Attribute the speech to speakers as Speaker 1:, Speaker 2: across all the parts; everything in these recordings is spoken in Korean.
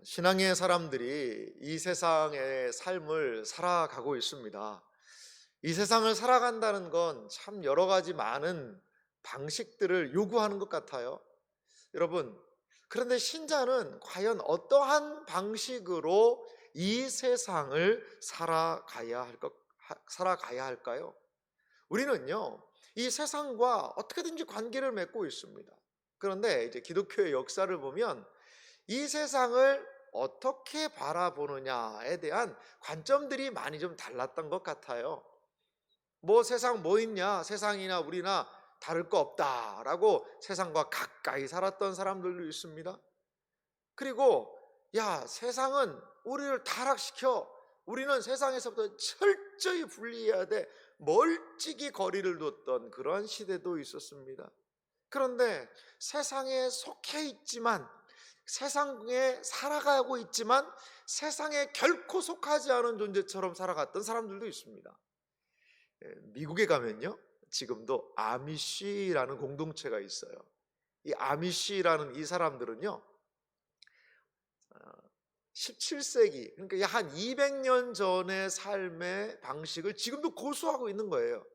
Speaker 1: 신앙의 사람들이 이 세상의 삶을 살아가고 있습니다. 이 세상을 살아간다는 건 참 여러 가지 많은 방식들을 요구하는 것 같아요. 여러분, 그런데 신자는 과연 어떠한 방식으로 이 세상을 살아가야 할까요? 우리는요, 이 세상과 어떻게든지 관계를 맺고 있습니다. 그런데 이제 기독교의 역사를 보면 이 세상을 어떻게 바라보느냐에 대한 관점들이 많이 좀 달랐던 것 같아요. 뭐 세상 뭐 있냐, 세상이나 우리나 다를 거 없다라고 세상과 가까이 살았던 사람들도 있습니다. 그리고 야, 세상은 우리를 타락시켜, 우리는 세상에서부터 철저히 분리해야 돼, 멀찍이 거리를 뒀던 그런 시대도 있었습니다. 그런데 세상에 속해 있지만, 세상에 살아가고 있지만 세상에 결코 속하지 않은 존재처럼 살아갔던 사람들도 있습니다. 미국에 가면요, 지금도 아미시라는 공동체가 있어요. 이 아미시라는 이 사람들은요, 17세기, 그러니까 한 200년 전의 삶의 방식을 지금도 고수하고 있는 거예요.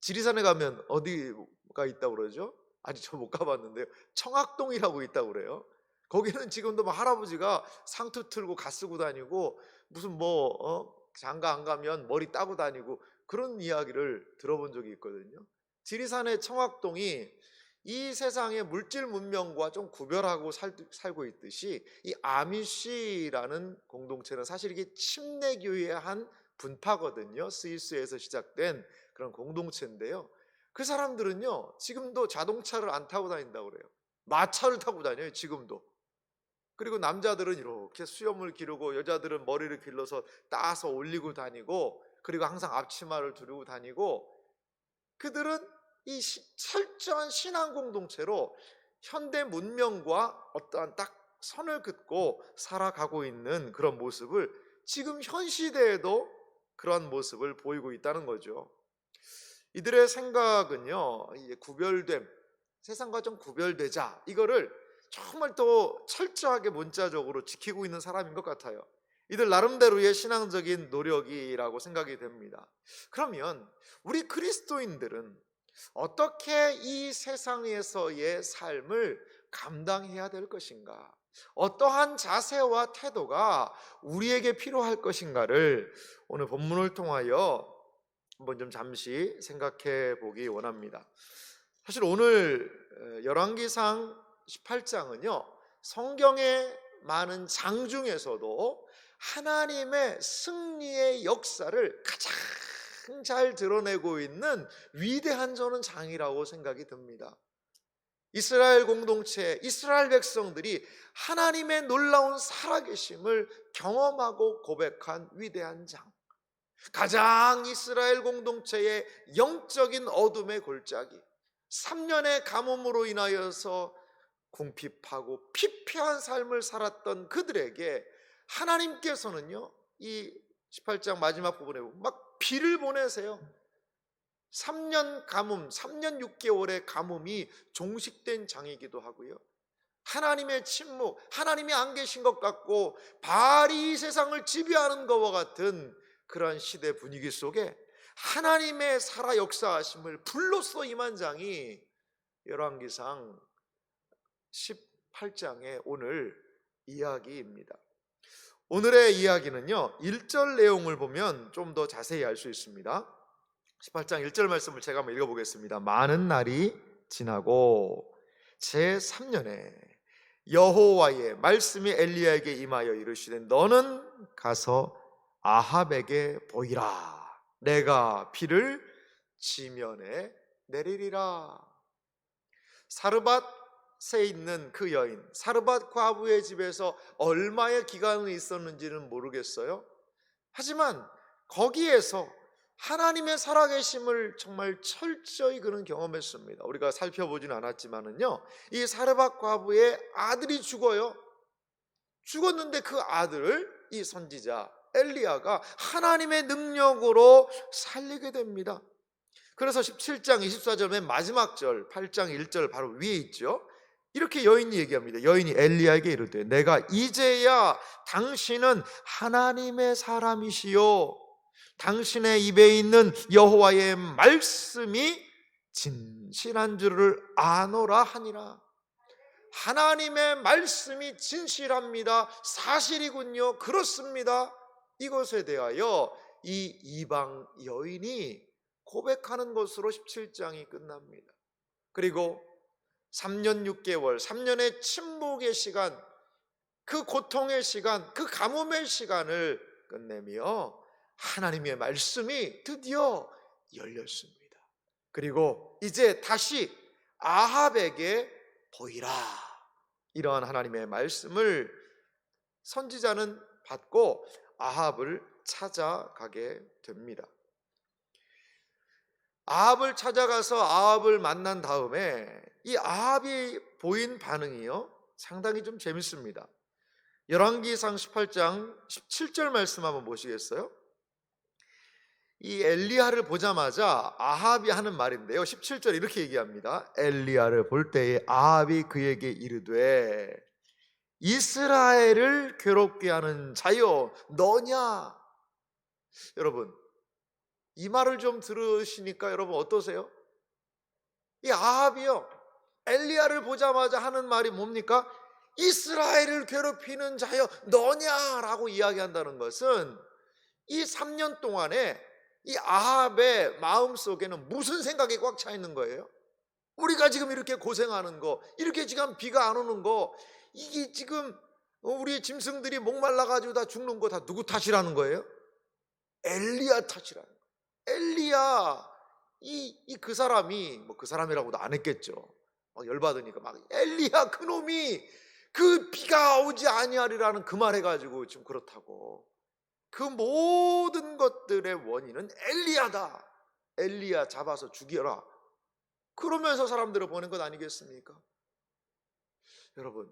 Speaker 1: 지리산에 가면 어디가 있다고 그러죠? 아직 저 못 가봤는데요, 청학동이라고 있다고 그래요. 거기는 지금도 뭐 할아버지가 상투 틀고 가 쓰고 다니고, 무슨 장가 안 가면 머리 따고 다니고, 그런 이야기를 들어본 적이 있거든요. 지리산의 청학동이 이 세상의 물질 문명과 좀 구별하고 살고 있듯이, 이 아미시라는 공동체는 사실 이게 침례교회의 한 분파거든요. 스위스에서 시작된 그런 공동체인데요, 그 사람들은요 지금도 자동차를 안 타고 다닌다고 그래요. 마차를 타고 다녀요, 지금도. 그리고 남자들은 이렇게 수염을 기르고, 여자들은 머리를 길러서 따서 올리고 다니고, 그리고 항상 앞치마를 두르고 다니고, 그들은 이 철저한 신앙 공동체로 현대 문명과 어떠한 딱 선을 긋고 살아가고 있는 그런 모습을, 지금 현 시대에도 그런 모습을 보이고 있다는 거죠. 이들의 생각은요, 이제 세상과 좀 구별되자, 이거를 정말 또 철저하게 문자적으로 지키고 있는 사람인 것 같아요. 이들 나름대로의 신앙적인 노력이라고 생각이 됩니다. 그러면 우리 그리스도인들은 어떻게 이 세상에서의 삶을 감당해야 될 것인가? 어떠한 자세와 태도가 우리에게 필요할 것인가를 오늘 본문을 통하여 한번 좀 잠시 생각해 보기 원합니다. 사실 오늘 열왕기상 18장은요, 성경의 많은 장 중에서도 하나님의 승리의 역사를 가장 잘 드러내고 있는 위대한 저는 장이라고 생각이 듭니다. 이스라엘 공동체, 이스라엘 백성들이 하나님의 놀라운 살아계심을 경험하고 고백한 위대한 장, 가장 이스라엘 공동체의 영적인 어둠의 골짜기, 3년의 가뭄으로 인하여서 궁핍하고 피폐한 삶을 살았던 그들에게 하나님께서는요, 이 18장 마지막 부분에 막 비를 보내세요. 3년 가뭄, 3년 6개월의 가뭄이 종식된 장이기도 하고요, 하나님의 침묵, 하나님이 안 계신 것 같고 바알이 이 세상을 지배하는 것과 같은 그러한 시대 분위기 속에 하나님의 살아 역사하심을 불로써 임한 장이 열왕기상 18장의 오늘 이야기입니다. 오늘의 이야기는요, 1절 내용을 보면 좀 더 자세히 알 수 있습니다. 18장 1절 말씀을 제가 한번 읽어보겠습니다. 많은 날이 지나고 제3년에 여호와의 말씀이 엘리야에게 임하여 이르시되, 너는 가서 아합에게 보이라. 내가 비를 지면에 내리리라. 사르밧에 있는 그 여인, 사르밧 과부의 집에서 얼마의 기간을 있었는지는 모르겠어요. 하지만 거기에서 하나님의 살아계심을 정말 철저히 그는 경험했습니다. 우리가 살펴보지는 않았지만은요, 이 사르밧 과부의 아들이 죽어요. 죽었는데 그 아들을 이 선지자 엘리야가 하나님의 능력으로 살리게 됩니다. 그래서 17장 24절 맨 마지막 절, 8장 1절 바로 위에 있죠. 이렇게 여인이 얘기합니다. 여인이 엘리야에게 이르되 내가 이제야 당신은 하나님의 사람이시요 당신의 입에 있는 여호와의 말씀이 진실한 줄을 아노라 하니라. 하나님의 말씀이 진실합니다. 사실이군요. 그렇습니다. 이것에 대하여 이 이방 여인이 고백하는 것으로 17장이 끝납니다. 그리고 3년 6개월, 3년의 침묵의 시간, 그 고통의 시간, 그 가뭄의 시간을 끝내며 하나님의 말씀이 드디어 열렸습니다. 그리고 이제 다시 아합에게 보이라. 이러한 하나님의 말씀을 선지자는 받고 아합을 찾아가게 됩니다. 아합을 찾아가서 아합을 만난 다음에 이 아합이 보인 반응이요 상당히 좀 재밌습니다. 열왕기상 18장 17절 말씀 한번 보시겠어요? 이 엘리야를 보자마자 아합이 하는 말인데요, 17절 이렇게 얘기합니다. 엘리야를 볼 때에 아합이 그에게 이르되 이스라엘을 괴롭게 하는 자여 너냐? 여러분, 이 말을 좀 들으시니까 여러분 어떠세요? 이 아합이요 엘리야를 보자마자 하는 말이 뭡니까? 이스라엘을 괴롭히는 자여 너냐라고 이야기한다는 것은 이 3년 동안에 이 아합의 마음속에는 무슨 생각이 꽉 차 있는 거예요? 우리가 지금 이렇게 고생하는 거, 이렇게 지금 비가 안 오는 거, 이게 지금 우리 짐승들이 목말라가지고 다 죽는 거 다 누구 탓이라는 거예요? 엘리야 탓이라는 거예요. 엘리야, 그 사람이, 뭐 그 사람이라고도 안 했겠죠. 막 열받으니까 막 엘리야 그놈이 그 비가 오지 아니하리라는 그 말 해가지고 지금 그렇다고. 그 모든 것들의 원인은 엘리야다. 엘리야 잡아서 죽여라. 그러면서 사람들을 보낸 것 아니겠습니까? 여러분,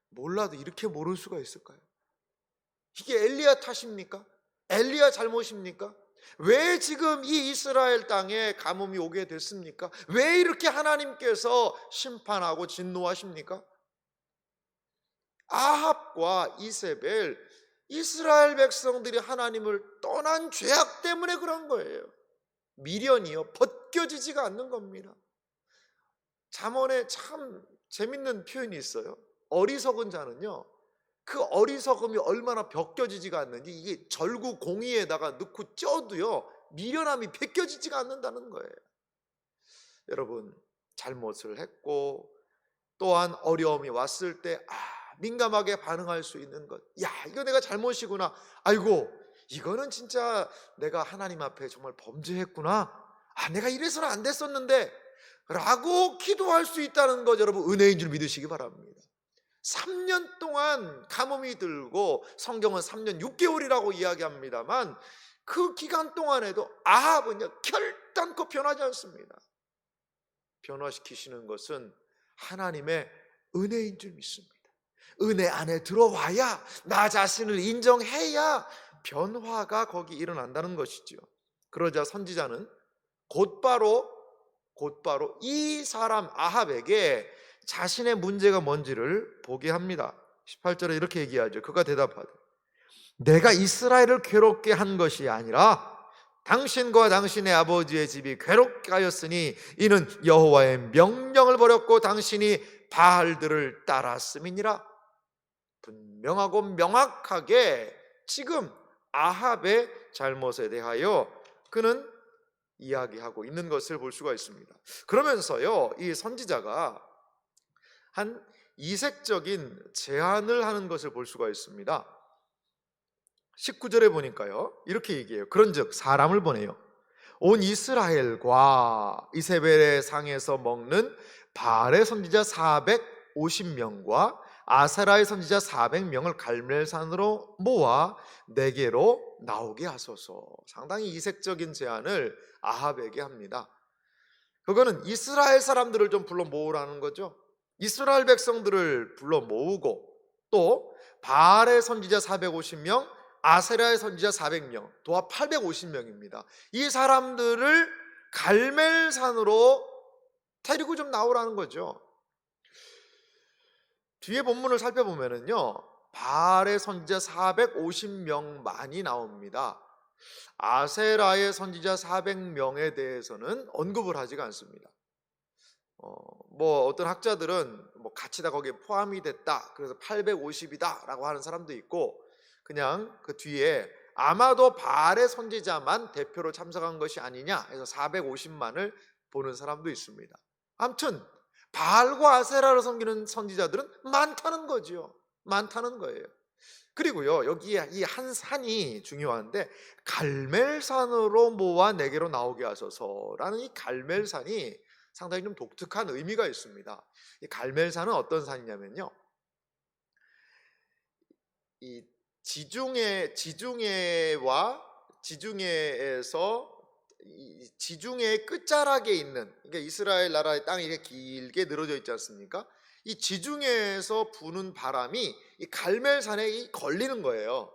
Speaker 1: 몰라도 이렇게 모를 수가 있을까요? 이게 엘리야 탓입니까? 엘리야 잘못입니까? 왜 지금 이 이스라엘 땅에 가뭄이 오게 됐습니까? 왜 이렇게 하나님께서 심판하고 진노하십니까? 아합과 이세벨, 이스라엘 백성들이 하나님을 떠난 죄악 때문에 그런 거예요. 미련이요 벗겨지지가 않는 겁니다. 잠언에 참 재밌는 표현이 있어요. 어리석은 자는요 그 어리석음이 얼마나 벗겨지지가 않는지 이게 절구 공이에다가 넣고 쪄도요 미련함이 벗겨지지가 않는다는 거예요. 여러분, 잘못을 했고 또한 어려움이 왔을 때 민감하게 반응할 수 있는 것, 야 이거 내가 잘못이구나, 아이고 이거는 진짜 내가 하나님 앞에 정말 범죄했구나, 내가 이래서는 안 됐었는데 라고 기도할 수 있다는 것, 여러분 은혜인 줄 믿으시기 바랍니다. 3년 동안 가뭄이 들고 성경은 3년 6개월이라고 이야기합니다만 그 기간 동안에도 아합은요 결단코 변하지 않습니다. 변화시키시는 것은 하나님의 은혜인 줄 믿습니다. 은혜 안에 들어와야, 나 자신을 인정해야 변화가 거기 일어난다는 것이죠. 그러자 선지자는 곧바로 이 사람 아합에게 자신의 문제가 뭔지를 보게 합니다. 18절에 이렇게 얘기하죠. 그가 대답하되 내가 이스라엘을 괴롭게 한 것이 아니라 당신과 당신의 아버지의 집이 괴롭게 하였으니 이는 여호와의 명령을 버렸고 당신이 바알들을 따랐음이니라. 분명하고 명확하게 지금 아합의 잘못에 대하여 그는 이야기하고 있는 것을 볼 수가 있습니다. 그러면서요 이 선지자가 한 이색적인 제안을 하는 것을 볼 수가 있습니다. 19절에 보니까요 이렇게 얘기해요. 그런즉 사람을 보내요 온 이스라엘과 이세벨의 상에서 먹는 바알의 선지자 450명과 아세라의 선지자 400명을 갈멜산으로 모아 내게로 나오게 하소서. 상당히 이색적인 제안을 아합에게 합니다. 그거는 이스라엘 사람들을 좀 불러 모으라는 거죠. 이스라엘 백성들을 불러 모으고 또 바알의 선지자 450명, 아세라의 선지자 400명, 도합 850명입니다. 이 사람들을 갈멜산으로 데리고 좀 나오라는 거죠. 뒤에 본문을 살펴보면은요, 바알의 선지자 450명만이 나옵니다. 아세라의 선지자 400명에 대해서는 언급을 하지가 않습니다. 뭐 어떤 학자들은 뭐 같이 다 거기에 포함이 됐다, 그래서 850이다라고 하는 사람도 있고, 그냥 그 뒤에 아마도 바알의 선지자만 대표로 참석한 것이 아니냐 해서 450만을 보는 사람도 있습니다. 아무튼 바알과 아세라를 섬기는 선지자들은 많다는 거죠. 많다는 거예요. 그리고요, 여기에 이 한 산이 중요한데, 갈멜산으로 모아 내게로 나오게 하소서라는 이 갈멜산이 상당히 좀 독특한 의미가 있습니다. 이 갈멜산은 어떤 산이냐면요, 이 지중해에서 이 지중해의 끝자락에 있는, 그러니까 이스라엘 나라의 땅이 이렇게 길게 늘어져 있지 않습니까? 이 지중해에서 부는 바람이 이 갈멜산에 걸리는 거예요.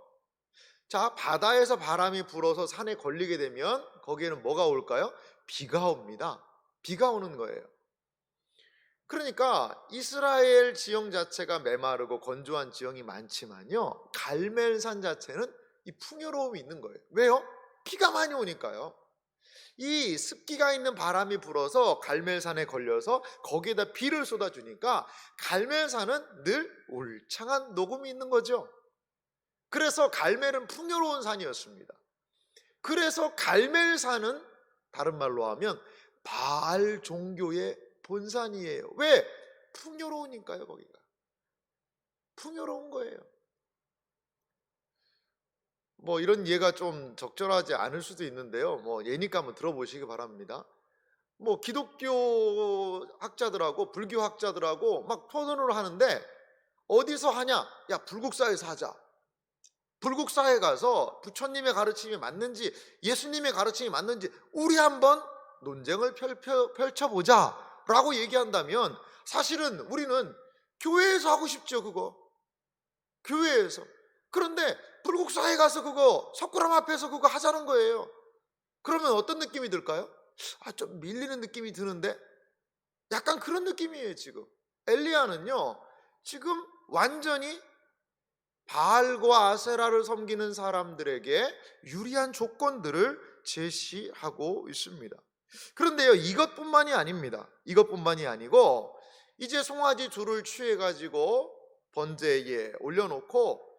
Speaker 1: 자, 바다에서 바람이 불어서 산에 걸리게 되면 거기에는 뭐가 올까요? 비가 옵니다. 비가 오는 거예요. 그러니까 이스라엘 지형 자체가 메마르고 건조한 지형이 많지만요, 갈멜산 자체는 이 풍요로움이 있는 거예요. 왜요? 비가 많이 오니까요. 이 습기가 있는 바람이 불어서 갈멜산에 걸려서 거기에다 비를 쏟아주니까 갈멜산은 늘 울창한 녹음이 있는 거죠. 그래서 갈멜은 풍요로운 산이었습니다. 그래서 갈멜산은 다른 말로 하면 바알 종교의 본산이에요. 왜? 풍요로우니까요. 거기가 풍요로운 거예요. 뭐 이런 예가 좀 적절하지 않을 수도 있는데요, 뭐 예니까 한번 들어보시기 바랍니다. 뭐 기독교 학자들하고 불교 학자들하고 막 토론을 하는데, 어디서 하냐? 야, 불국사에서 하자. 불국사에 가서 부처님의 가르침이 맞는지 예수님의 가르침이 맞는지 우리 한번 논쟁을 펼쳐보자 라고 얘기한다면, 사실은 우리는 교회에서 하고 싶죠. 그거 교회에서. 그런데 불국사에 가서 그거 석굴암 앞에서 그거 하자는 거예요. 그러면 어떤 느낌이 들까요? 좀 밀리는 느낌이 드는데, 약간 그런 느낌이에요. 지금 엘리야는요, 지금 완전히 바알과 아세라를 섬기는 사람들에게 유리한 조건들을 제시하고 있습니다. 그런데요, 이것뿐만이 아닙니다. 이것뿐만이 아니고, 이제 송아지 둘을 취해가지고 번제에 올려놓고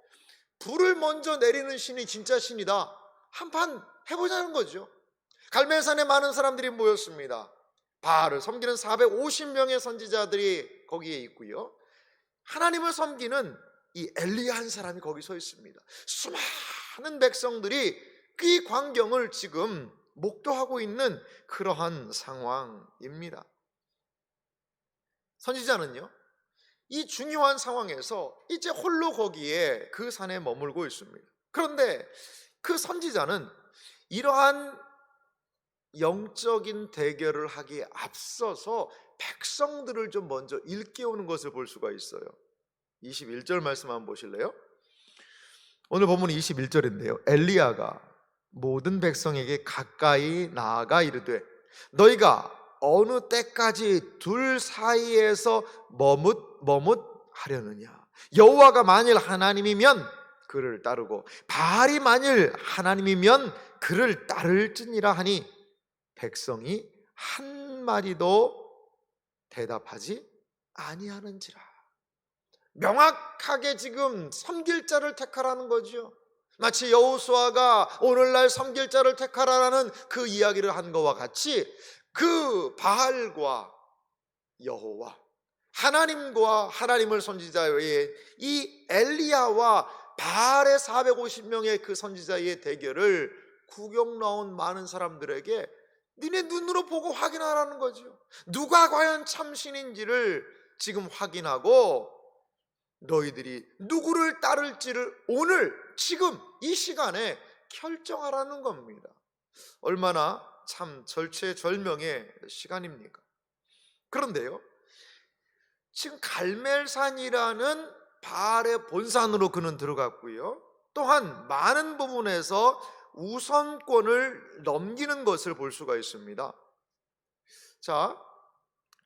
Speaker 1: 불을 먼저 내리는 신이 진짜 신이다, 한판 해보자는 거죠. 갈멜산에 많은 사람들이 모였습니다. 바알을 섬기는 450명의 선지자들이 거기에 있고요, 하나님을 섬기는 이 엘리야 한 사람이 거기 서 있습니다. 수많은 백성들이 그 광경을 지금 목도하고 있는 그러한 상황입니다. 선지자는요, 이 중요한 상황에서 이제 홀로 거기에 그 산에 머물고 있습니다. 그런데 그 선지자는 이러한 영적인 대결을 하기에 앞서서 백성들을 좀 먼저 일깨우는 것을 볼 수가 있어요. 21절 말씀 한번 보실래요? 오늘 본문 21절인데요, 엘리야가 모든 백성에게 가까이 나아가 이르되 너희가 어느 때까지 둘 사이에서 머뭇하려느냐? 여호와가 만일 하나님이면 그를 따르고 바알이 만일 하나님이면 그를 따를지니라 하니 백성이 한 마디도 대답하지 아니하는지라. 명확하게 지금 섬길 자를 택하라는 거죠. 마치 여호수아가 오늘날 섬길 자를 택하라는 그 이야기를 한 것과 같이, 그 바알과 여호와, 하나님과 하나님을 선지자의 이 엘리야와 바알의 450명의 그 선지자의 대결을 구경 나온 많은 사람들에게 니네 눈으로 보고 확인하라는 거죠. 누가 과연 참신인지를 지금 확인하고 너희들이 누구를 따를지를 오늘 지금 이 시간에 결정하라는 겁니다. 얼마나 참 절체절명의 시간입니까? 그런데요, 지금 갈멜산이라는 바알의 본산으로 그는 들어갔고요, 또한 많은 부분에서 우선권을 넘기는 것을 볼 수가 있습니다. 자,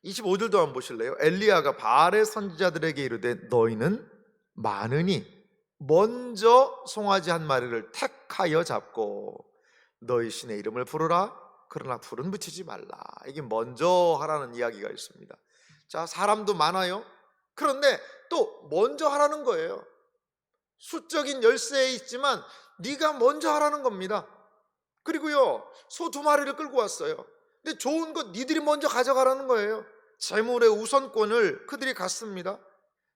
Speaker 1: 25절도 한번 보실래요? 엘리야가 바알의 선지자들에게 이르되 너희는 많으니 먼저 송아지 한 마리를 택하여 잡고 너희 신의 이름을 부르라. 그러나 불은 붙이지 말라. 이게 먼저 하라는 이야기가 있습니다. 자, 사람도 많아요. 그런데 또 먼저 하라는 거예요. 수적인 열세에 있지만 네가 먼저 하라는 겁니다. 그리고요, 소 2마리를 끌고 왔어요. 근데 좋은 것 니들이 먼저 가져가라는 거예요. 재물의 우선권을 그들이 갖습니다.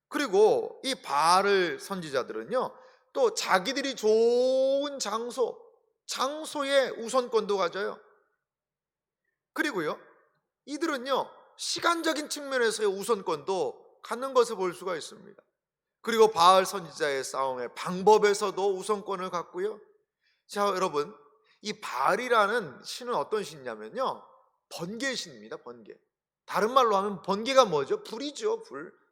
Speaker 1: 그리고 이 바알 선지자들은요, 또 자기들이 좋은 장소의 우선권도 가져요. 그리고요, 이들은요, 시간적인 측면에서의 우선권도 갖는 것을 볼 수가 있습니다. 그리고 바알 선지자의 싸움의 방법에서도 우선권을 갖고요. 자, 여러분, 이 바알이라는 신은 어떤 신이냐면요, 번개의 신입니다. 번개. 다른 말로 하면 번개가 뭐죠? 불이죠.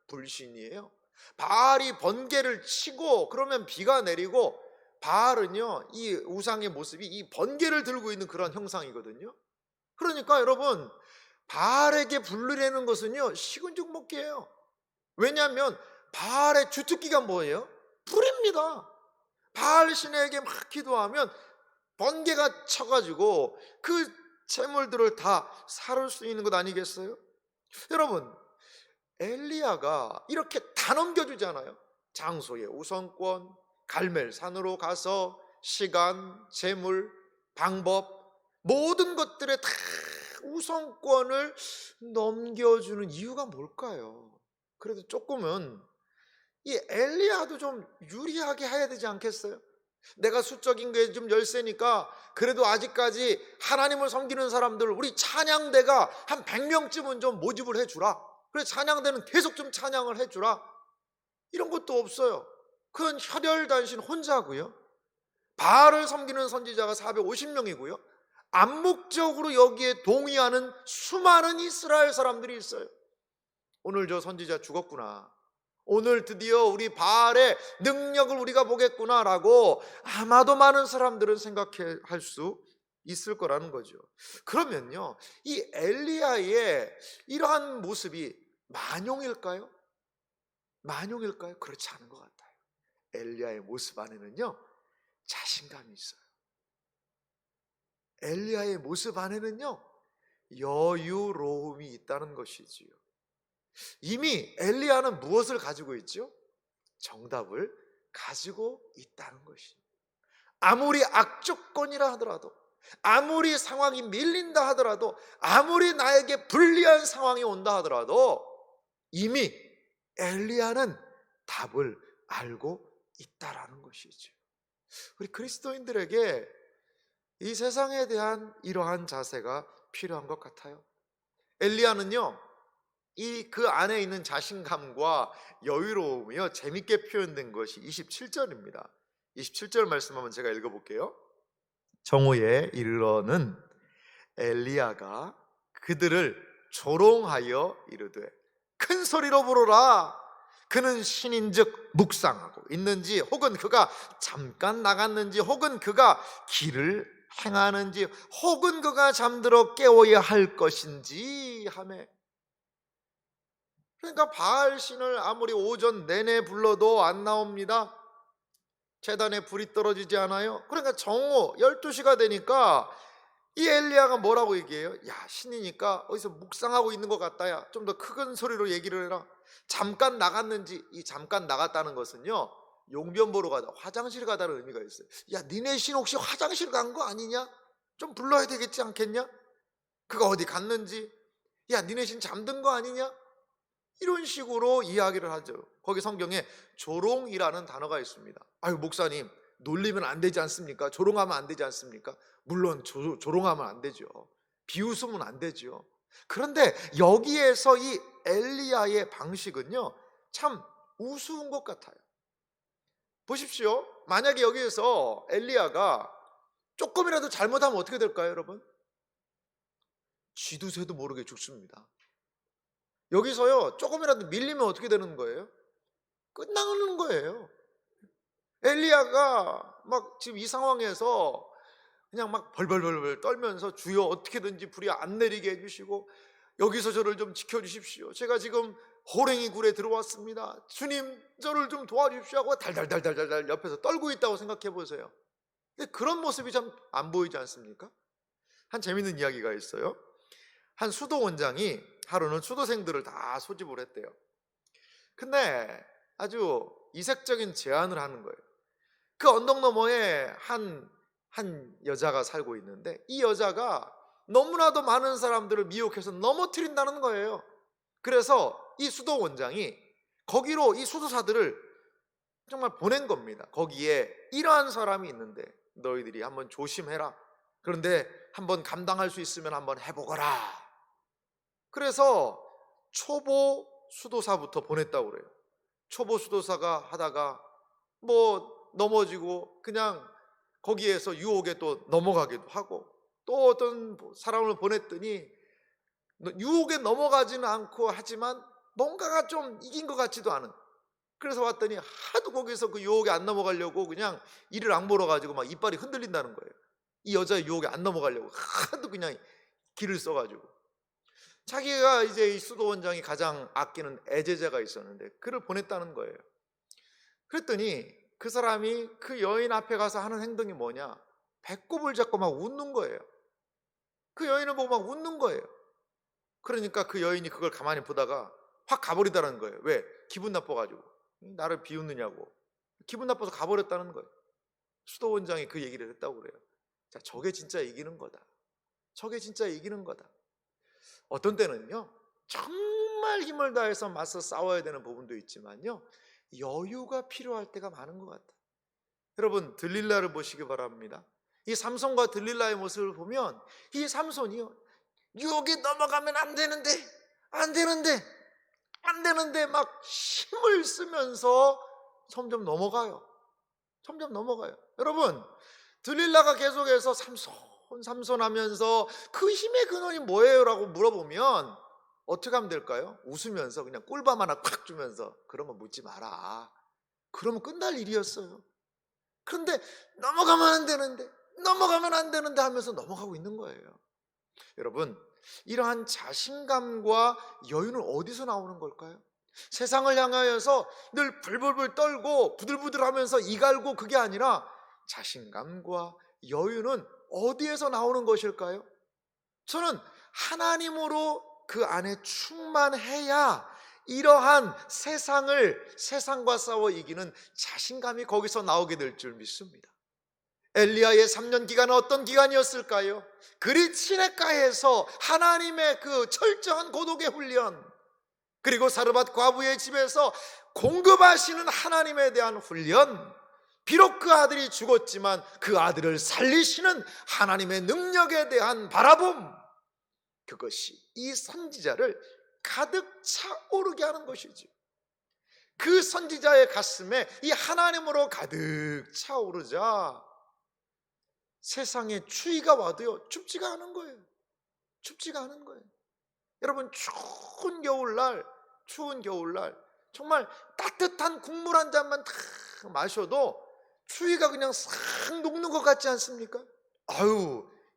Speaker 1: 불신이에요. 바알이 번개를 치고 그러면 비가 내리고, 바알은요, 이 우상의 모습이 이 번개를 들고 있는 그런 형상이거든요. 그러니까 여러분, 바알에게 불르려는 것은요, 식은죽 먹기예요. 왜냐하면 바알의 주특기가 뭐예요? 불입니다. 바알 신에게 막 기도하면 번개가 쳐가지고 그 재물들을 다 사를 수 있는 것 아니겠어요? 여러분, 엘리야가 이렇게 다 넘겨주잖아요. 장소의 우선권, 갈멜산으로 가서 시간, 재물, 방법, 모든 것들에 다 우선권을 넘겨주는 이유가 뭘까요? 그래도 조금은 이 엘리야도 좀 유리하게 해야 되지 않겠어요? 내가 수적인 게 좀 열세니까 그래도 아직까지 하나님을 섬기는 사람들, 우리 찬양대가 한 100명쯤은 좀 모집을 해주라. 그래, 찬양대는 계속 좀 찬양을 해주라. 이런 것도 없어요. 그건 혈혈단신 혼자고요. 바알을 섬기는 선지자가 450명이고요. 암묵적으로 여기에 동의하는 수많은 이스라엘 사람들이 있어요. 오늘 저 선지자 죽었구나, 오늘 드디어 우리 바알의 능력을 우리가 보겠구나라고 아마도 많은 사람들은 생각할 수 있을 거라는 거죠. 그러면요, 이 엘리야의 이러한 모습이 만용일까요? 만용일까요? 그렇지 않은 것 같아요. 엘리야의 모습 안에는요, 자신감이 있어요. 엘리야의 모습 안에는요, 여유로움이 있다는 것이지요. 이미 엘리야는 무엇을 가지고 있죠? 정답을 가지고 있다는 것입니다. 아무리 악조건이라 하더라도, 아무리 상황이 밀린다 하더라도, 아무리 나에게 불리한 상황이 온다 하더라도 이미 엘리야는 답을 알고 있다라는 것이죠. 우리 그리스도인들에게 이 세상에 대한 이러한 자세가 필요한 것 같아요. 엘리야는요, 그 안에 있는 자신감과 여유로움이요, 재밌게 표현된 것이 27절입니다. 27절 말씀 한번 제가 읽어볼게요. 정오에 이르러는 엘리야가 그들을 조롱하여 이르되 큰 소리로 부르라. 그는 신인즉 묵상하고 있는지, 혹은 그가 잠깐 나갔는지, 혹은 그가 길을 행하는지, 혹은 그가 잠들어 깨워야 할 것인지 하매. 그러니까 바알 신을 아무리 오전 내내 불러도 안 나옵니다. 제단에 불이 떨어지지 않아요. 그러니까 정오 12시가 되니까 이 엘리야가 뭐라고 얘기해요? 야, 신이니까 어디서 묵상하고 있는 것 같다. 야, 좀 더 큰 소리로 얘기를 해라. 잠깐 나갔는지, 이 잠깐 나갔다는 것은요, 용변 보러 가다, 화장실 가다는 의미가 있어요. 야, 니네 신 혹시 화장실 간 거 아니냐? 좀 불러야 되겠지 않겠냐? 그가 어디 갔는지, 야, 니네 신 잠든 거 아니냐? 이런 식으로 이야기를 하죠. 거기 성경에 조롱이라는 단어가 있습니다. 아유, 목사님, 놀리면 안 되지 않습니까? 조롱하면 안 되지 않습니까? 물론 조롱하면 안 되죠. 비웃으면 안 되죠. 그런데 여기에서 이 엘리야의 방식은요, 참 우스운 것 같아요. 보십시오. 만약에 여기에서 엘리야가 조금이라도 잘못하면 어떻게 될까요, 여러분? 쥐도 새도 모르게 죽습니다. 여기서요, 조금이라도 밀리면 어떻게 되는 거예요? 끝나는 거예요. 엘리야가 막 지금 이 상황에서 그냥 막 벌벌벌 떨면서 주여 어떻게든지 불이 안 내리게 해주시고, 여기서 저를 좀 지켜주십시오. 제가 지금 호랭이 굴에 들어왔습니다. 주님 저를 좀 도와주십시오 하고 달달달달달 옆에서 떨고 있다고 생각해 보세요. 근데 그런 모습이 참 안 보이지 않습니까? 한 재밌는 이야기가 있어요. 한 수도 원장이 하루는 수도생들을 다 소집을 했대요. 근데 아주 이색적인 제안을 하는 거예요. 그 언덕 너머에 한 여자가 살고 있는데 이 여자가 너무나도 많은 사람들을 미혹해서 넘어뜨린다는 거예요. 그래서 이 수도 원장이 거기로 이 수도사들을 정말 보낸 겁니다. 거기에 이러한 사람이 있는데 너희들이 한번 조심해라. 그런데 한번 감당할 수 있으면 한번 해보거라. 그래서 초보 수도사부터 보냈다고 그래요. 초보 수도사가 하다가 뭐 넘어지고 그냥 거기에서 유혹에 또 넘어가기도 하고, 또 어떤 사람을 보냈더니 유혹에 넘어가지는 않고 하지만 뭔가가 좀 이긴 것 같지도 않은, 그래서 왔더니 하도 거기서 그 유혹에 안 넘어가려고 그냥 이를 악물어 가지고 막 이빨이 흔들린다는 거예요. 이 여자의 유혹에 안 넘어가려고 하도 그냥 기를 써가지고. 자기가 이제 이 수도원장이 가장 아끼는 애제자가 있었는데 그를 보냈다는 거예요. 그랬더니 그 사람이 그 여인 앞에 가서 하는 행동이 뭐냐, 배꼽을 잡고 막 웃는 거예요. 그 여인을 보고 막 웃는 거예요. 그러니까 그 여인이 그걸 가만히 보다가 확 가버리다는 거예요. 왜? 기분 나빠가지고. 나를 비웃느냐고 기분 나빠서 가버렸다는 거예요. 수도원장이 그 얘기를 했다고 그래요. 자, 저게 진짜 이기는 거다. 저게 진짜 이기는 거다. 어떤 때는요 정말 힘을 다해서 맞서 싸워야 되는 부분도 있지만요 여유가 필요할 때가 많은 것 같아요. 여러분, 들릴라를 보시기 바랍니다. 이 삼손과 들릴라의 모습을 보면 이 삼손이요 유혹에 넘어가면 안 되는데 막 힘을 쓰면서 점점 넘어가요. 여러분, 들릴라가 계속해서 삼손 하면서 그 힘의 근원이 뭐예요? 라고 물어보면 어떻게 하면 될까요? 웃으면서 그냥 꿀밤 하나 콱 주면서 그런 거 묻지 마라. 그러면 끝날 일이었어요. 그런데 넘어가면 안 되는데 하면서 넘어가고 있는 거예요. 여러분, 이러한 자신감과 여유는 어디서 나오는 걸까요? 세상을 향하여서 늘 불불불 떨고 부들부들하면서 이갈고 그게 아니라 자신감과 여유는 어디에서 나오는 것일까요? 저는 하나님으로 그 안에 충만해야 이러한 세상과 싸워 이기는 자신감이 거기서 나오게 될 줄 믿습니다. 엘리야의 3년 기간은 어떤 기간이었을까요? 그리 시냇가에서 하나님의 그 철저한 고독의 훈련, 그리고 사르밧 과부의 집에서 공급하시는 하나님에 대한 훈련, 비록 그 아들이 죽었지만 그 아들을 살리시는 하나님의 능력에 대한 바라봄, 그것이 이 선지자를 가득 차오르게 하는 것이죠. 그 선지자의 가슴에 이 하나님으로 가득 차오르자 세상에 추위가 와도요 춥지가 않은 거예요. 여러분, 추운 겨울날 정말 따뜻한 국물 한 잔만 탁 마셔도 추위가 그냥 싹 녹는 것 같지 않습니까?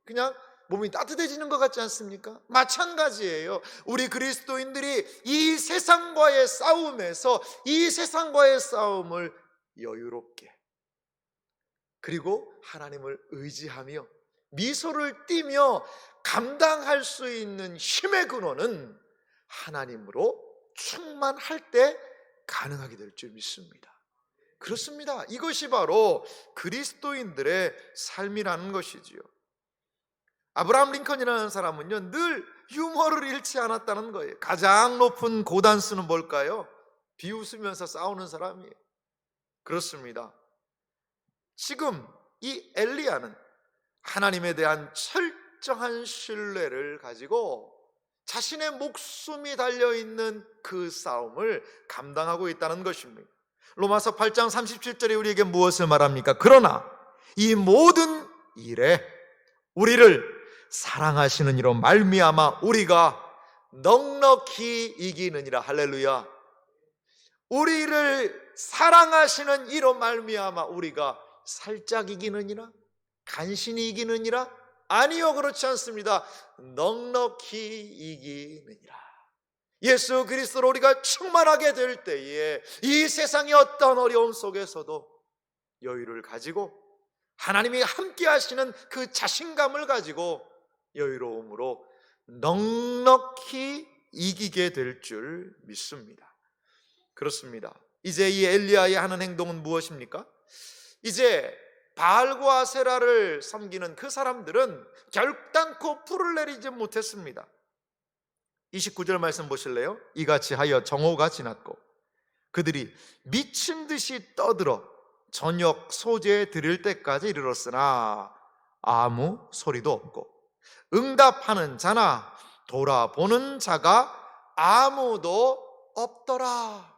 Speaker 1: 그냥 몸이 따뜻해지는 것 같지 않습니까? 마찬가지예요. 우리 그리스도인들이 이 세상과의 싸움에서 이 세상과의 싸움을 여유롭게, 그리고 하나님을 의지하며 미소를 띠며 감당할 수 있는 힘의 근원은 하나님으로 충만할 때 가능하게 될 줄 믿습니다. 그렇습니다. 이것이 바로 그리스도인들의 삶이라는 것이지요. 아브라함 링컨이라는 사람은요 늘 유머를 잃지 않았다는 거예요. 가장 높은 고단수는 뭘까요? 비웃으면서 싸우는 사람이에요. 그렇습니다. 지금 이 엘리야는 하나님에 대한 철저한 신뢰를 가지고 자신의 목숨이 달려있는 그 싸움을 감당하고 있다는 것입니다. 로마서 8장 37절에 우리에게 무엇을 말합니까? 그러나 이 모든 일에 우리를 사랑하시는 이로 말미암아 우리가 넉넉히 이기느니라. 할렐루야. 우리를 사랑하시는 이로 말미암아 우리가 살짝 이기느니라, 간신히 이기느니라, 아니요, 그렇지 않습니다. 넉넉히 이기느니라. 예수 그리스도로 우리가 충만하게 될 때에 이 세상의 어떤 어려움 속에서도 여유를 가지고 하나님이 함께 하시는 그 자신감을 가지고 여유로움으로 넉넉히 이기게 될 줄 믿습니다. 그렇습니다. 이제 이 엘리야의 하는 행동은 무엇입니까? 이제 바알과 아세라를 섬기는 그 사람들은 결단코 풀을 내리지 못했습니다. 29절 말씀 보실래요? 이같이 하여 정오가 지났고 그들이 미친 듯이 떠들어 저녁 소재에 드릴 때까지 이르렀으나 아무 소리도 없고 응답하는 자나 돌아보는 자가 아무도 없더라.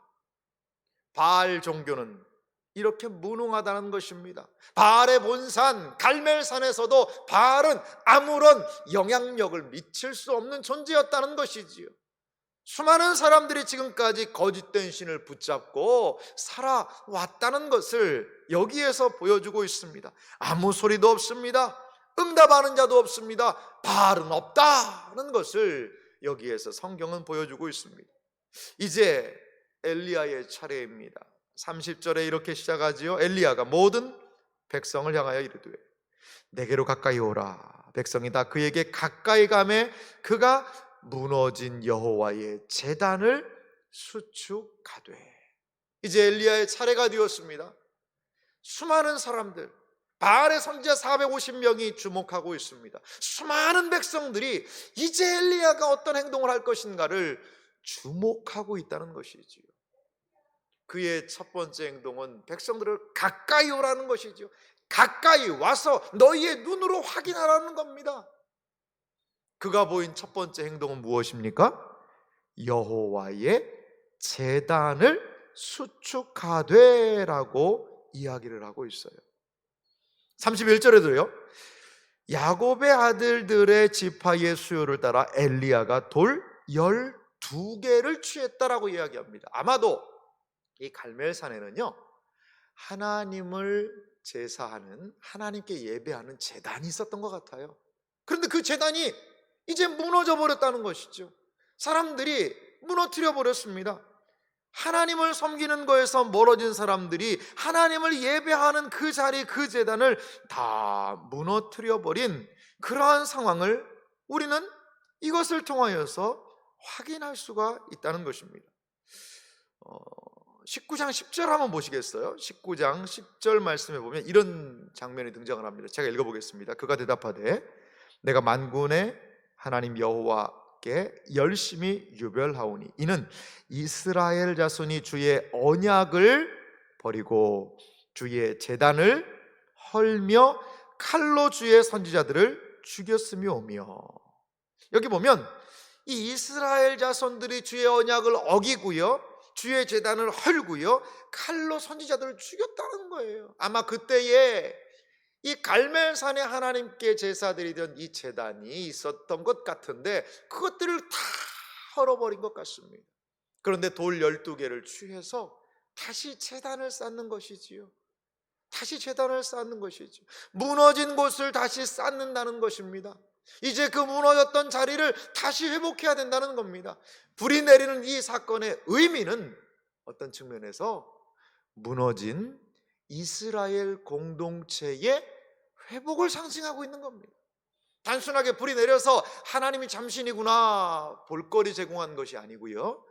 Speaker 1: 바알 종교는 이렇게 무능하다는 것입니다. 바알의 본산 갈멜산에서도 바알은 아무런 영향력을 미칠 수 없는 존재였다는 것이지요. 수많은 사람들이 지금까지 거짓된 신을 붙잡고 살아왔다는 것을 여기에서 보여주고 있습니다. 아무 소리도 없습니다. 응답하는 자도 없습니다. 바알은 없다는 것을 여기에서 성경은 보여주고 있습니다. 이제 엘리야의 차례입니다. 30절에 이렇게 시작하지요. 엘리야가 모든 백성을 향하여 이르되 내게로 가까이 오라. 백성이 다 그에게 가까이 가매 그가 무너진 여호와의 제단을 수축하되. 이제 엘리야의 차례가 되었습니다. 수많은 사람들, 바알의 선지자 450명이 주목하고 있습니다. 수많은 백성들이 이제 엘리야가 어떤 행동을 할 것인가를 주목하고 있다는 것이지요. 그의 첫 번째 행동은 백성들을 가까이 오라는 것이죠. 가까이 와서 너희의 눈으로 확인하라는 겁니다. 그가 보인 첫 번째 행동은 무엇입니까? 여호와의 제단을 수축하되라고 이야기를 하고 있어요. 31절에도요. 야곱의 아들들의 지파의 수요를 따라 엘리야가 돌 12개를 취했다라고 이야기합니다. 아마도 이 갈멜산에는요 하나님을 제사하는, 하나님께 예배하는 제단이 있었던 것 같아요. 그런데 그 제단이 이제 무너져 버렸다는 것이죠. 사람들이 무너뜨려 버렸습니다. 하나님을 섬기는 거에서 멀어진 사람들이 하나님을 예배하는 그 자리, 그 제단을 다 무너뜨려 버린 그러한 상황을 우리는 이것을 통하여서 확인할 수가 있다는 것입니다. 19장 10절 한번 보시겠어요? 19장 10절 말씀에 보면 이런 장면이 등장을 합니다. 제가 읽어보겠습니다. 그가 대답하되 내가 만군의 하나님 여호와께 열심히 유별하오니 이는 이스라엘 자손이 주의 언약을 버리고 주의 제단을 헐며 칼로 주의 선지자들을 죽였음이오며. 여기 보면 이 이스라엘 자손들이 주의 언약을 어기고요, 주의 제단을 헐고요, 칼로 선지자들을 죽였다는 거예요. 아마 그때에 이 갈멜산에 하나님께 제사드리던 이 제단이 있었던 것 같은데 그것들을 다 헐어버린 것 같습니다. 그런데 돌 12개를 취해서 다시 제단을 쌓는 것이지요. 다시 제단을 쌓는 것이죠. 무너진 곳을 다시 쌓는다는 것입니다. 이제 그 무너졌던 자리를 다시 회복해야 된다는 겁니다. 불이 내리는 이 사건의 의미는 어떤 측면에서 무너진 이스라엘 공동체의 회복을 상징하고 있는 겁니다. 단순하게 불이 내려서 하나님이 잠신이구나 볼거리 제공한 것이 아니고요,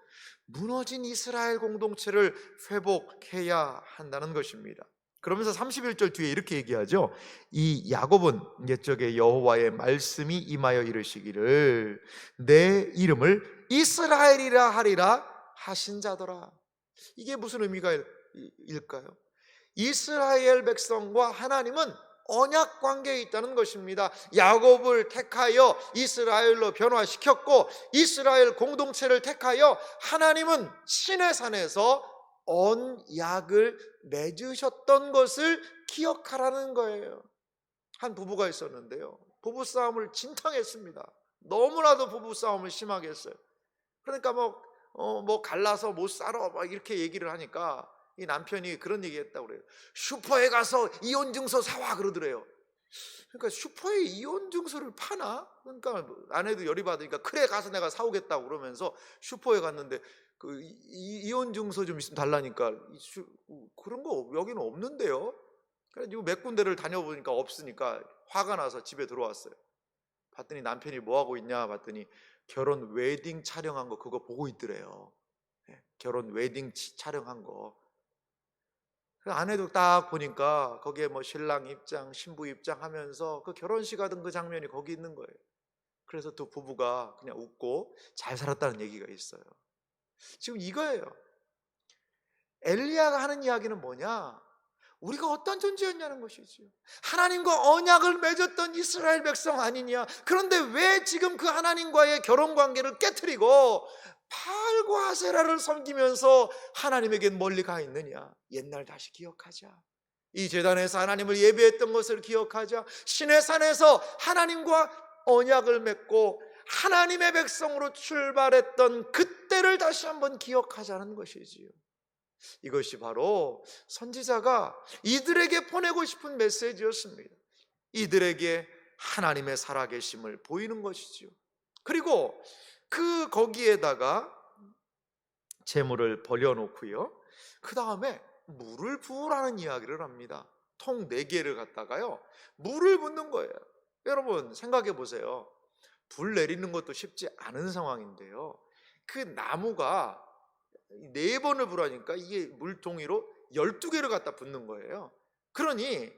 Speaker 1: 무너진 이스라엘 공동체를 회복해야 한다는 것입니다. 그러면서 31절 뒤에 이렇게 얘기하죠. 이 야곱은 옛적에 여호와의 말씀이 임하여 이르시기를 내 이름을 이스라엘이라 하리라 하신 자더라. 이게 무슨 의미가 일까요? 이스라엘 백성과 하나님은 언약 관계에 있다는 것입니다. 야곱을 택하여 이스라엘로 변화시켰고 이스라엘 공동체를 택하여 하나님은 시내산에서 언약을 맺으셨던 것을 기억하라는 거예요. 한 부부가 있었는데요, 부부싸움을 진탕했습니다. 너무나도 부부싸움을 심하게 했어요. 그러니까 뭐 갈라서 못 살아 막 이렇게 얘기를 하니까 이 남편이 그런 얘기 했다고 그래요. 슈퍼에 가서 이혼증서 사와 그러더래요. 그러니까 슈퍼에 이온 증소를 파나? 그러니까 아내도 열이 받으니까 그래 가서 내가 사오겠다고 그러면서 슈퍼에 갔는데 그 이온 증소 좀 있으면 달라니까 그런 거 여기는 없는데요. 그래가지고 몇 군데를 다녀보니까 없으니까 화가 나서 집에 들어왔어요. 봤더니 남편이 뭐 하고 있냐 봤더니 결혼 웨딩 촬영한 거 그거 보고 있더래요. 결혼 웨딩 촬영한 거. 아내도 딱 보니까 거기에 뭐 신랑 입장, 신부 입장 하면서 그 결혼식 하던 그 장면이 거기 있는 거예요. 그래서 두 부부가 그냥 웃고 잘 살았다는 얘기가 있어요. 지금 이거예요. 엘리야가 하는 이야기는 뭐냐? 우리가 어떤 존재였냐는 것이지요. 하나님과 언약을 맺었던 이스라엘 백성 아니냐? 그런데 왜 지금 그 하나님과의 결혼 관계를 깨트리고 바알과 아세라를 섬기면서 하나님에겐 멀리 가 있느냐? 옛날 다시 기억하자. 이 제단에서 하나님을 예배했던 것을 기억하자. 시내 산에서 하나님과 언약을 맺고 하나님의 백성으로 출발했던 그때를 다시 한번 기억하자는 것이지요. 이것이 바로 선지자가 이들에게 보내고 싶은 메시지였습니다. 이들에게 하나님의 살아계심을 보이는 것이지요. 그리고 거기에다가 재물을 벌려놓고요, 그 다음에 물을 부으라는 이야기를 합니다. 통 4개를 갖다가요 물을 붓는 거예요. 여러분 생각해 보세요. 불 내리는 것도 쉽지 않은 상황인데요, 그 나무가 4번을 부라니까 이게 물동이로 12개를 갖다 붓는 거예요. 그러니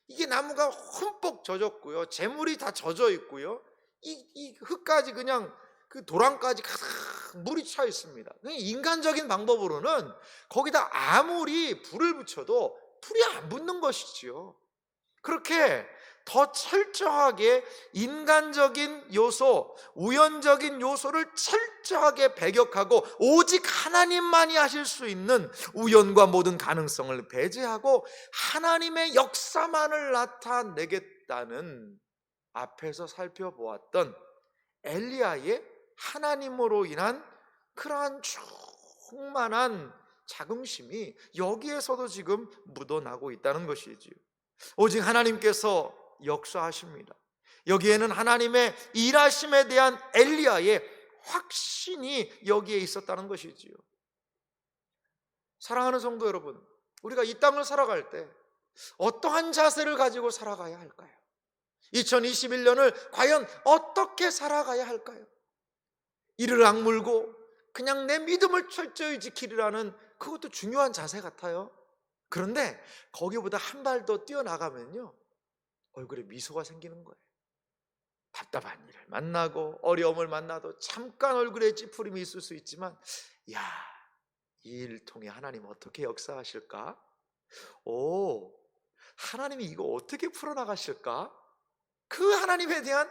Speaker 1: 이게 나무가 흠뻑 젖었고요, 재물이 다 젖어 있고요, 이 흙까지 그냥 그 도랑까지 가득 물이 차 있습니다. 인간적인 방법으로는 거기다 아무리 불을 붙여도 불이 안 붙는 것이지요. 그렇게 더 철저하게 인간적인 요소, 우연적인 요소를 철저하게 배격하고 오직 하나님만이 하실 수 있는 우연과 모든 가능성을 배제하고 하나님의 역사만을 나타내겠다는 앞에서 살펴보았던 엘리야의 하나님으로 인한 그러한 충만한 자긍심이 여기에서도 지금 묻어나고 있다는 것이지요. 오직 하나님께서 역사하십니다. 여기에는 하나님의 일하심에 대한 엘리야의 확신이 여기에 있었다는 것이지요. 사랑하는 성도 여러분, 우리가 이 땅을 살아갈 때 어떠한 자세를 가지고 살아가야 할까요? 2021년을 과연 어떻게 살아가야 할까요? 이를 악물고 그냥 내 믿음을 철저히 지키리라는 그것도 중요한 자세 같아요. 그런데 거기보다 한 발 더 뛰어나가면요, 얼굴에 미소가 생기는 거예요. 답답한 일을 만나고 어려움을 만나도 잠깐 얼굴에 찌푸림이 있을 수 있지만, 야, 이 일을 통해 하나님 어떻게 역사하실까? 하나님이 이거 어떻게 풀어나가실까? 그 하나님에 대한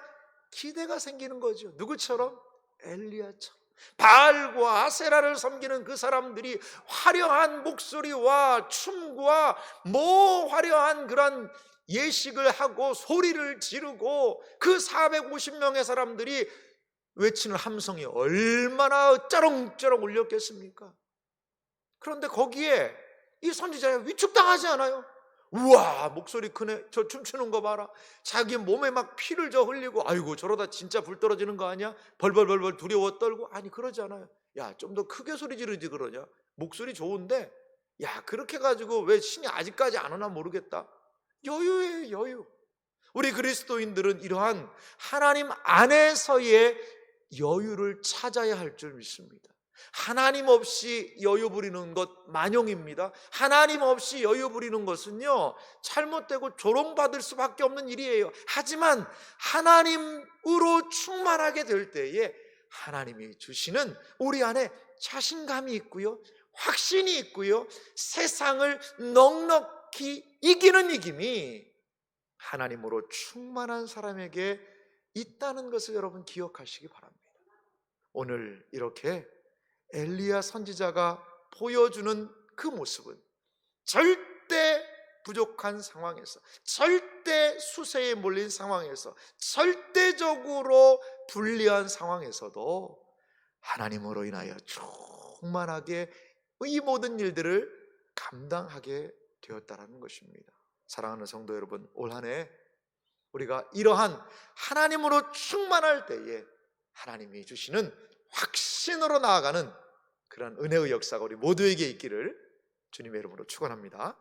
Speaker 1: 기대가 생기는 거죠. 누구처럼? 엘리야처럼. 바알과 아세라를 섬기는 그 사람들이 화려한 목소리와 춤과 화려한 그런 예식을 하고 소리를 지르고 그 450명의 사람들이 외치는 함성이 얼마나 짜렁짜렁 울렸겠습니까? 그런데 거기에 이 선지자가 위축당하지 않아요. 우와, 목소리 크네, 저 춤추는 거 봐라, 자기 몸에 막 피를 흘리고, 아이고 저러다 진짜 불 떨어지는 거 아니야? 벌벌벌벌 두려워 떨고. 아니, 그러지 않아요. 야, 좀 더 크게 소리 지르지 그러냐? 목소리 좋은데, 야, 그렇게 가지고 왜 신이 아직까지 안 오나 모르겠다. 여유예요, 여유. 우리 그리스도인들은 이러한 하나님 안에서의 여유를 찾아야 할 줄 믿습니다. 하나님 없이 여유 부리는 것 만용입니다. 하나님 없이 여유 부리는 것은요, 잘못되고 조롱받을 수밖에 없는 일이에요. 하지만 하나님으로 충만하게 될 때에 하나님이 주시는 우리 안에 자신감이 있고요, 확신이 있고요, 세상을 넉넉히 이기는 이김이 하나님으로 충만한 사람에게 있다는 것을 여러분 기억하시기 바랍니다. 오늘 이렇게 엘리야 선지자가 보여주는 그 모습은 절대 부족한 상황에서, 절대 수세에 몰린 상황에서, 절대적으로 불리한 상황에서도 하나님으로 인하여 충만하게 이 모든 일들을 감당하게 되었다는 것입니다. 사랑하는 성도 여러분, 올 한 해 우리가 이러한 하나님으로 충만할 때에 하나님이 주시는 확신으로 나아가는 그런 은혜의 역사가 우리 모두에게 있기를 주님의 이름으로 축원합니다.